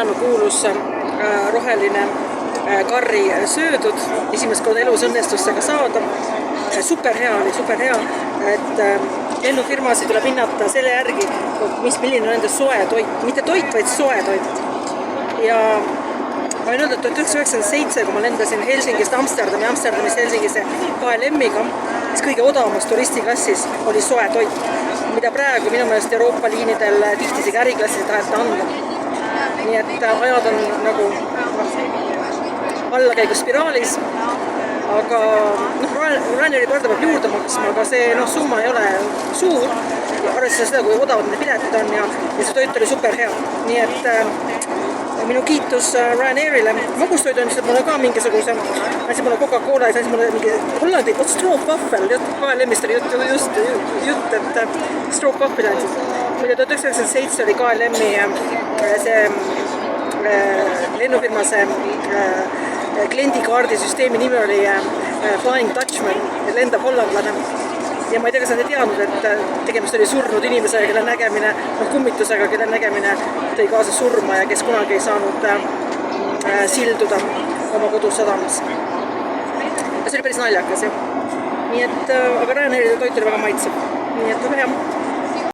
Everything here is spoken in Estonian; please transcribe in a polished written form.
maailmakuulus roheline karri söödud. Esimest korda elus õnnestus seda saada. Super hea oli, super hea. Et lennufirmasid tuleb hinnata selle järgi, milline on nende soe toit. Mitte toit, vaid soe toit. Ja ma võin öelda, et 1997, kui ma lendasin Helsingist Amsterdami, Amsterdamist Helsingisse KLM-iga, siis kõige odavamas turistiklassis oli soe toit, mida praegu minu meelest Euroopa liinidel tihti isegi äriklassis taheta anda. Nii et ajad on nagu allakäiguspiraalis, aga Ryanairi korda peab juurde maksma, aga see summa ei ole suur, arvestades seda, kui odavad need piletid on ja see toit oli super hea. Nii et minu kiitus Ryanairile. Magustoid on lihtsalt mulle ka mingisuguse, andsid mulle Coca-Cola ja andsid mulle mingi Hollandi stroopwaffel. KLM-ist oli jutt, et stroopwaffel andsid. Mida 1997 oli KLM-i see lennufirma see kliendikaardisüsteemi nimi oli Flying Dutchman, lendav hollandlane. Ja ma ei tea, kas nad ei teadnud, et tegemist oli surnud inimesega, kelle nägemine, kummitusega, kelle nägemine tõi kaasa surma ja kes kunagi ei saanud silduda oma kodusadamas. Ja see oli päris naljakas. Nii et, aga Ryanairi toit oli väga maitsev. Nii et väga hea.